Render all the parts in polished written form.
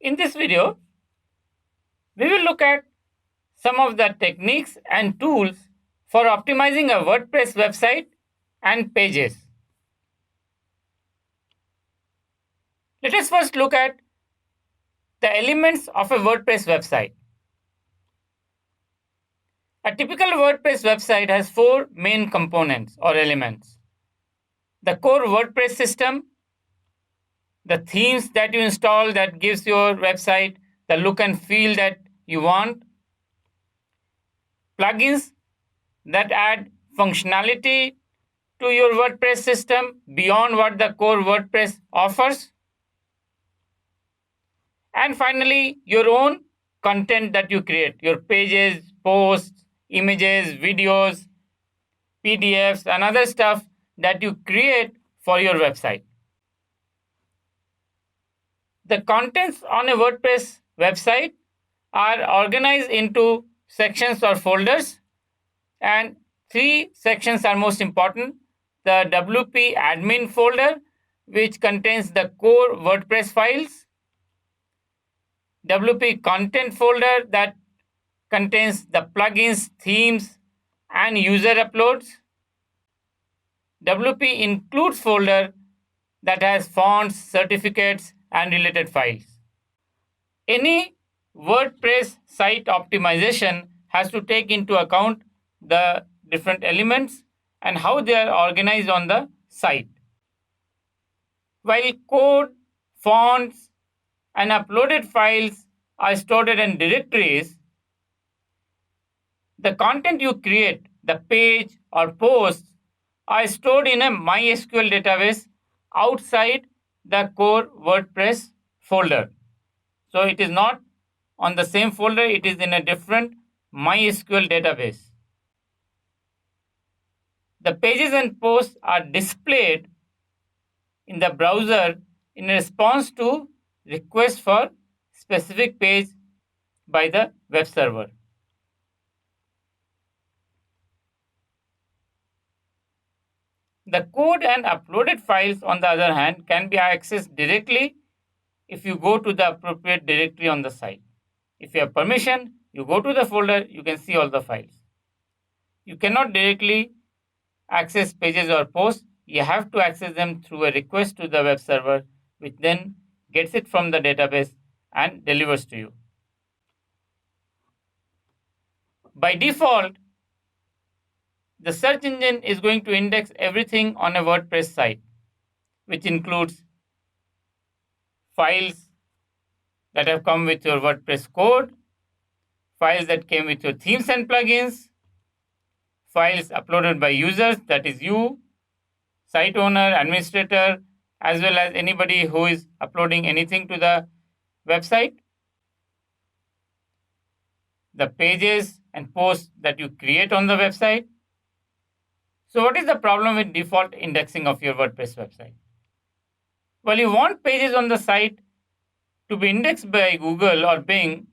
In this video, we will look at some of the techniques and tools for optimizing a WordPress website and pages. Let us first look at the elements of a WordPress website. A typical WordPress website has four main components or elements: the core WordPress system, the themes that you install that gives your website the look and feel that you want, plugins that add functionality to your WordPress system beyond what the core WordPress offers, and finally, your own content that you create, your pages, posts, images, videos, PDFs, and other stuff that you create for your website. The contents on a WordPress website are organized into sections or folders, and three sections are most important: the WP admin folder, which contains the core WordPress files; WP content folder that contains the plugins, themes, and user uploads; WP includes folder that has fonts, certificates, and related files. Any WordPress site optimization has to take into account the different elements and how they are organized on the site. While code, fonts, and uploaded files are stored in directories, the content you create, the page or posts, are stored in a MySQL database outside the core WordPress folder. So it is not on the same folder, it is in a different MySQL database. The pages and posts are displayed in the browser in response to requests for specific page by the web server. The code and uploaded files, on the other hand, can be accessed directly if you go to the appropriate directory on the site. If you have permission, you go to the folder, you can see all the files. You cannot directly access pages or posts. You have to access them through a request to the web server, which then gets it from the database and delivers to you. By default, the search engine is going to index everything on a WordPress site, which includes files that have come with your WordPress code, files that came with your themes and plugins, files uploaded by users, that is you, site owner, administrator, as well as anybody who is uploading anything to the website, the pages and posts that you create on the website. So what is the problem with default indexing of your WordPress website? Well, you want pages on the site to be indexed by Google or Bing,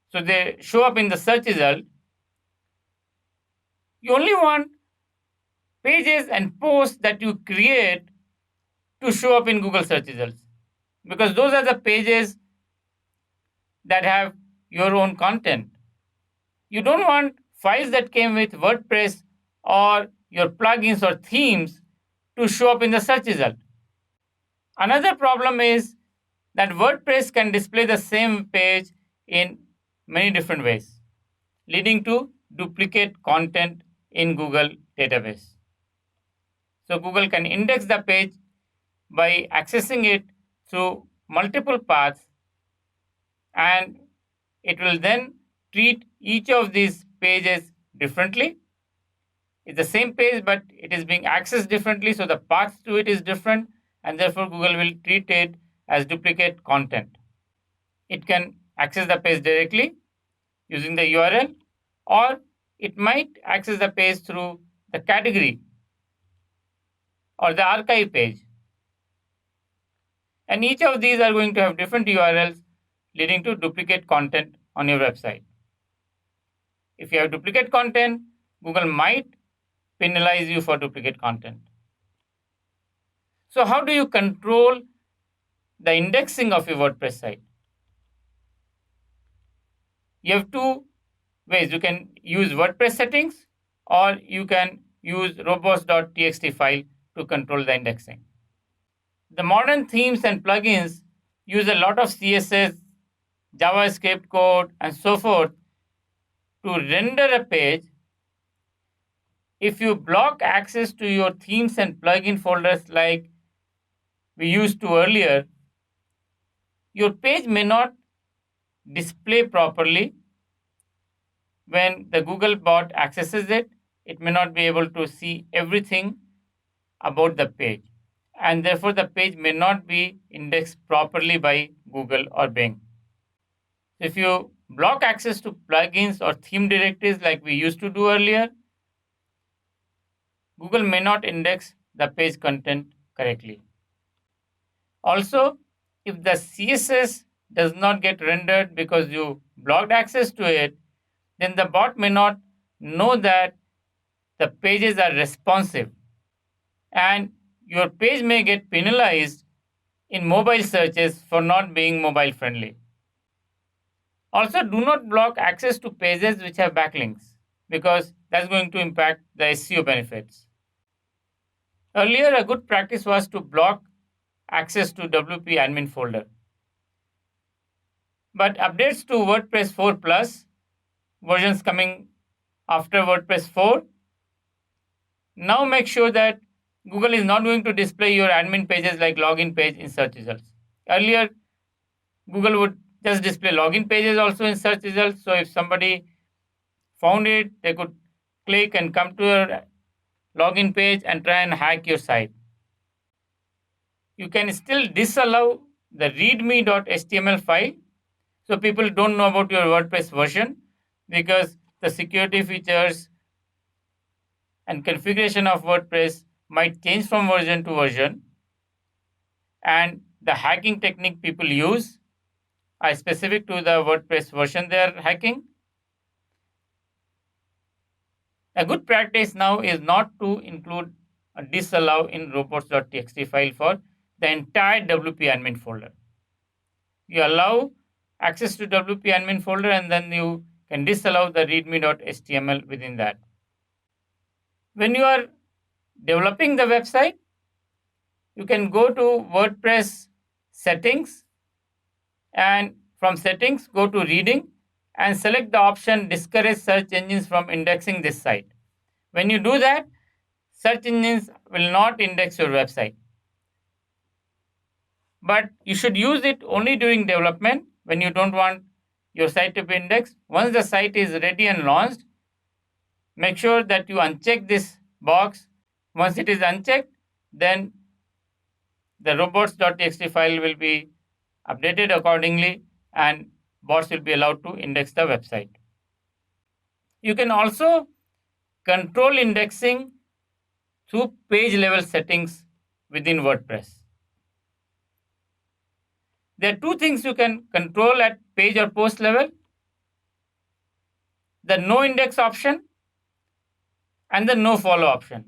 so they show up in the search result. You only want pages and posts that you create to show up in Google search results, because those are the pages that have your own content. You don't want files that came with WordPress or your plugins or themes to show up in the search result. Another problem is that WordPress can display the same page in many different ways, leading to duplicate content in Google database. So Google can index the page by accessing it through multiple paths, and it will then treat each of these pages differently. It's the same page, but it is being accessed differently, so the path to it is different, and therefore Google will treat it as duplicate content. It can access the page directly using the URL, or it might access the page through the category or the archive page. And each of these are going to have different URLs, leading to duplicate content on your website. If you have duplicate content, Google might penalize you for duplicate content. So how do you control the indexing of your WordPress site? You have two ways. You can use WordPress settings or you can use robots.txt file to control the indexing. The modern themes and plugins use a lot of CSS, JavaScript code, and so forth to render a page. If you block access to your themes and plugin folders like we used to earlier, your page may not display properly. When the Google bot accesses it, it may not be able to see everything about the page, and therefore the page may not be indexed properly by Google or Bing. If you block access to plugins or theme directories like we used to do earlier, Google may not index the page content correctly. Also, if the CSS does not get rendered because you blocked access to it, then the bot may not know that the pages are responsive and your page may get penalized in mobile searches for not being mobile friendly. Also, do not block access to pages which have backlinks because that's going to impact the SEO benefits. Earlier, a good practice was to block access to WP admin folder. But updates to WordPress 4 Plus, versions coming after WordPress 4, now make sure that Google is not going to display your admin pages like login page in search results. Earlier, Google would just display login pages also in search results. So if somebody found it, they could click and come to your login page and try and hack your site. You can still disallow the readme.html file. So people don't know about your WordPress version because the security features and configuration of WordPress might change from version to version. And the hacking technique people use are specific to the WordPress version they are hacking. A good practice now is not to include a disallow in robots.txt file for the entire WP admin folder. You allow access to WP admin folder and then you can disallow the readme.html within that. When you are developing the website, you can go to WordPress settings and from settings go to reading and select the option discourage search engines from indexing this site. When you do that, search engines will not index your website. But you should use it only during development when you don't want your site to be indexed. Once the site is ready and launched, make sure that you uncheck this box. Once it is unchecked, then the robots.txt file will be updated accordingly and bots will be allowed to index the website. You can also control indexing through page level settings within WordPress. There are two things you can control at page or post level: the no index option and the no follow option.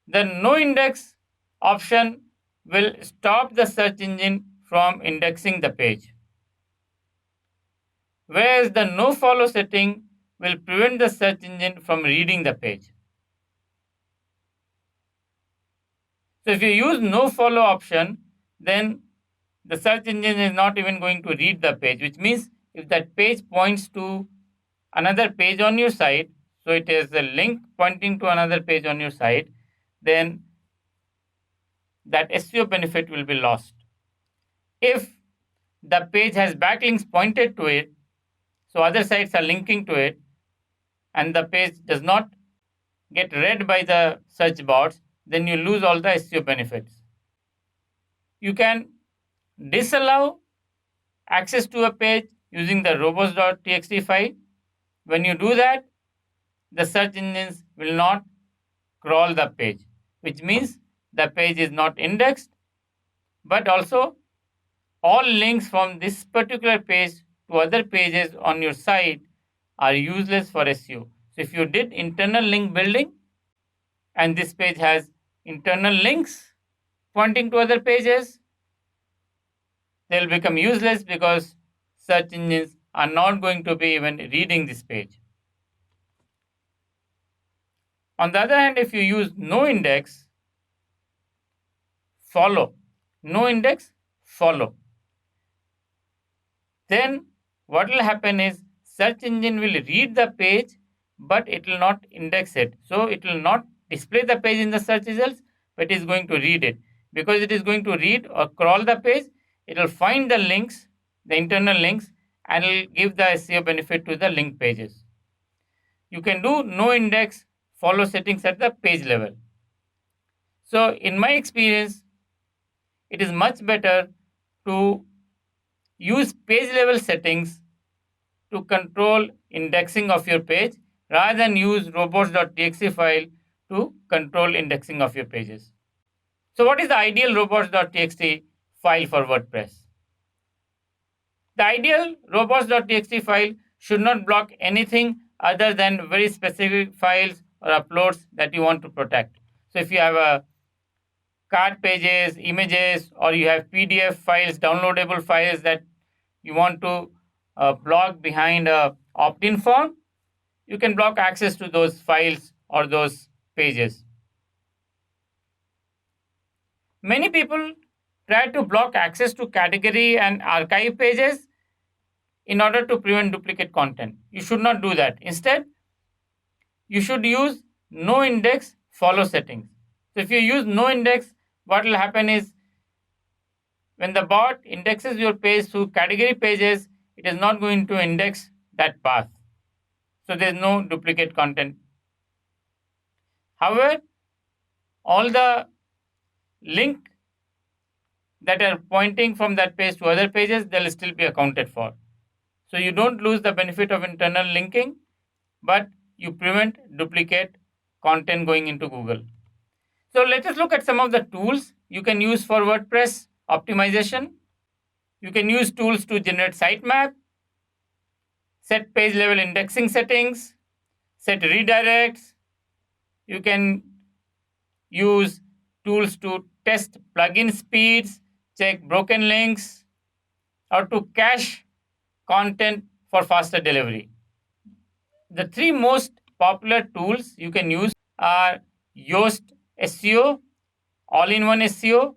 The no index option will stop the search engine from indexing the page, whereas the no follow setting will prevent the search engine from reading the page. So if you use no follow option, then the search engine is not even going to read the page, which means if that page points to another page on your site, so it is a link pointing to another page on your site, then that SEO benefit will be lost. If the page has backlinks pointed to it, so other sites are linking to it, and the page does not get read by the search bots, then you lose all the SEO benefits. You can disallow access to a page using the robots.txt file. When you do that, the search engines will not crawl the page, which means the page is not indexed, but also all links from this particular page to other pages on your site are useless for SEO. So if you did internal link building and this page has internal links pointing to other pages, they'll become useless because search engines are not going to be even reading this page. On the other hand, if you use no index, follow, no index, follow, then what will happen is search engine will read the page, but it will not index it. So it will not display the page in the search results, but it is going to read it. Because it is going to read or crawl the page, it will find the links, the internal links, and will give the SEO benefit to the link pages. You can do no index follow settings at the page level. So in my experience, it is much better to use page level settings to control indexing of your page rather than use robots.txt file to control indexing of your pages. So what is the ideal robots.txt file for WordPress? The ideal robots.txt file should not block anything other than very specific files or uploads that you want to protect. So if you have a card pages, images, or you have PDF files, downloadable files that you want to block behind a opt-in form, you can block access to those files or those pages. Many people try to block access to category and archive pages in order to prevent duplicate content. You should not do that. Instead, you should use no index follow settings. So if you use no index, what will happen is when the bot indexes your page through category pages, it is not going to index that path. So there is no duplicate content. However, all the link that are pointing from that page to other pages, they will still be accounted for. So you don't lose the benefit of internal linking, but you prevent duplicate content going into Google. So let us look at some of the tools you can use for WordPress optimization. You can use tools to generate sitemap, set page level indexing settings, set redirects. You can use tools to test plugin speeds, check broken links, or to cache content for faster delivery. The three most popular tools you can use are Yoast SEO, All-in-One SEO,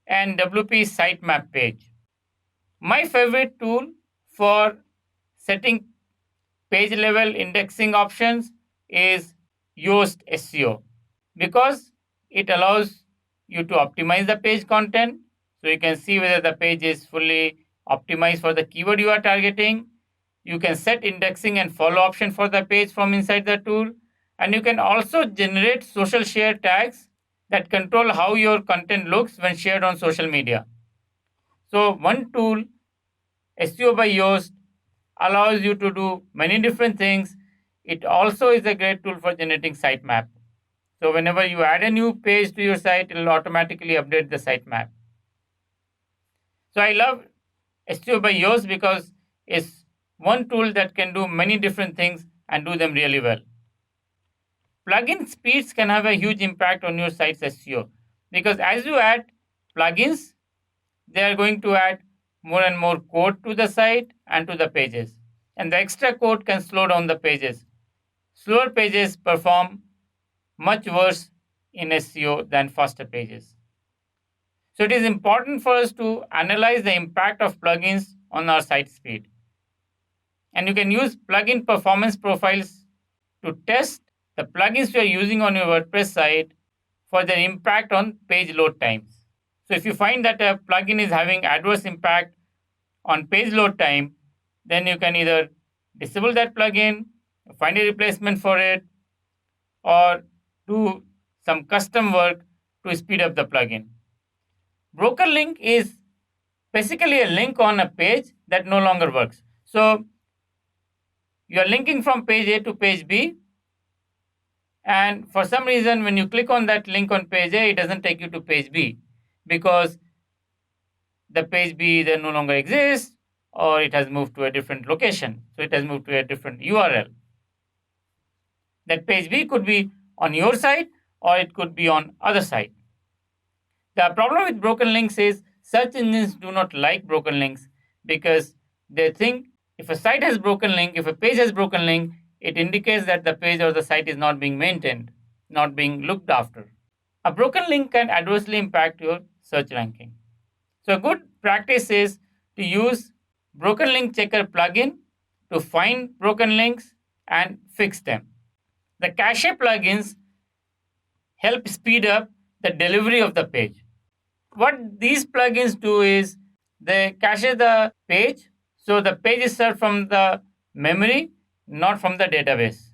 and WP Sitemap Page. My favorite tool for setting page level indexing options is Yoast SEO because it allows you to optimize the page content. So you can see whether the page is fully optimized for the keyword you are targeting. You can set indexing and follow option for the page from inside the tool. And you can also generate social share tags that control how your content looks when shared on social media. So one tool, SEO by Yoast, allows you to do many different things. It also is a great tool for generating sitemap. So whenever you add a new page to your site, it will automatically update the sitemap. So I love SEO by Yoast because it's one tool that can do many different things and do them really well. Plugin speeds can have a huge impact on your site's SEO because as you add plugins, they are going to add more and more code to the site and to the pages. And the extra code can slow down the pages. Slower pages perform much worse in SEO than faster pages. So it is important for us to analyze the impact of plugins on our site speed. And you can use plugin performance profiles to test the plugins you are using on your WordPress site for their impact on page load times. So if you find that a plugin is having adverse impact on page load time, then you can either disable that plugin, find a replacement for it, or do some custom work to speed up the plugin. Broken link is basically a link on a page that no longer works. So you are linking from page A to page B, and for some reason, when you click on that link on page A, it doesn't take you to page B because the page B either no longer exists or it has moved to a different location. So it has moved to a different URL. That page B could be on your site or it could be on other site. The problem with broken links is search engines do not like broken links because they think If a site has broken link, if a page has broken link, it indicates that the page or the site is not being maintained, not being looked after. A broken link can adversely impact your search ranking. So a good practice is to use Broken Link Checker plugin to find broken links and fix them. The cache plugins help speed up the delivery of the page. What these plugins do is they cache the page, so the page is served from the memory, not from the database.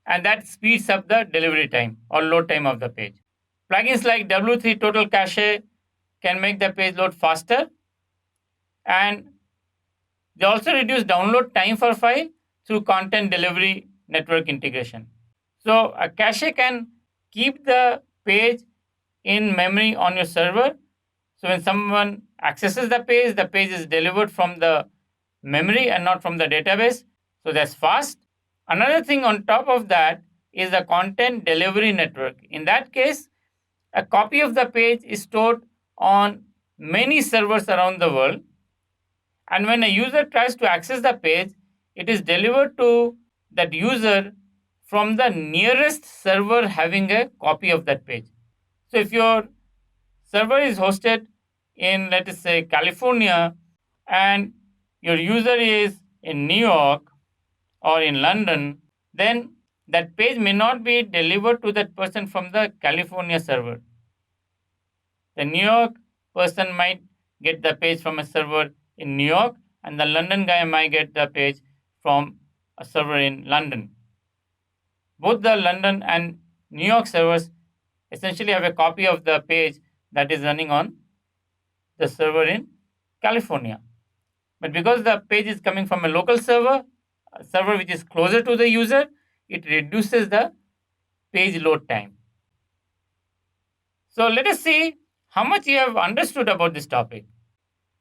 And that speeds up the delivery time or load time of the page. Plugins like W3 Total Cache can make the page load faster, and they also reduce download time for file through content delivery network integration. So a cache can keep the page in memory on your server. So when someone accesses the page is delivered from the memory and not from the database. So that's fast. Another thing on top of that is the content delivery network. In that case, a copy of the page is stored on many servers around the world. And when a user tries to access the page, it is delivered to that user from the nearest server having a copy of that page. So if your server is hosted in, let us say, California, and your user is in New York or in London, then that page may not be delivered to that person from the California server. The New York person might get the page from a server in New York, and the London guy might get the page from a server in London. Both the London and New York servers essentially have a copy of the page that is running on the server in California. But because the page is coming from a local server, a server which is closer to the user, it reduces the page load time. So let us see how much you have understood about this topic.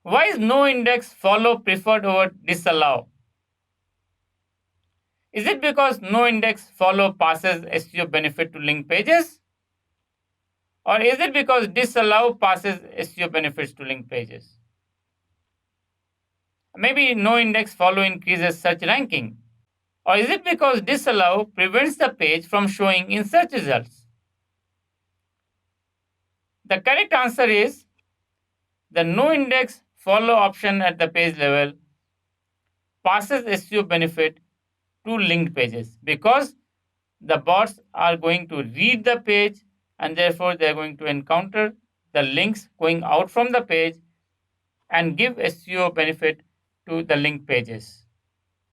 Why is no index follow preferred over disallow? Is it because no index follow passes SEO benefit to link pages? Or is it because disallow passes SEO benefits to link pages? Maybe no index follow increases search ranking. Or is it because disallow prevents the page from showing in search results? The correct answer is the no index follow option at the page level passes SEO benefit to linked pages because the bots are going to read the page and therefore they are going to encounter the links going out from the page and give SEO benefit to the linked pages.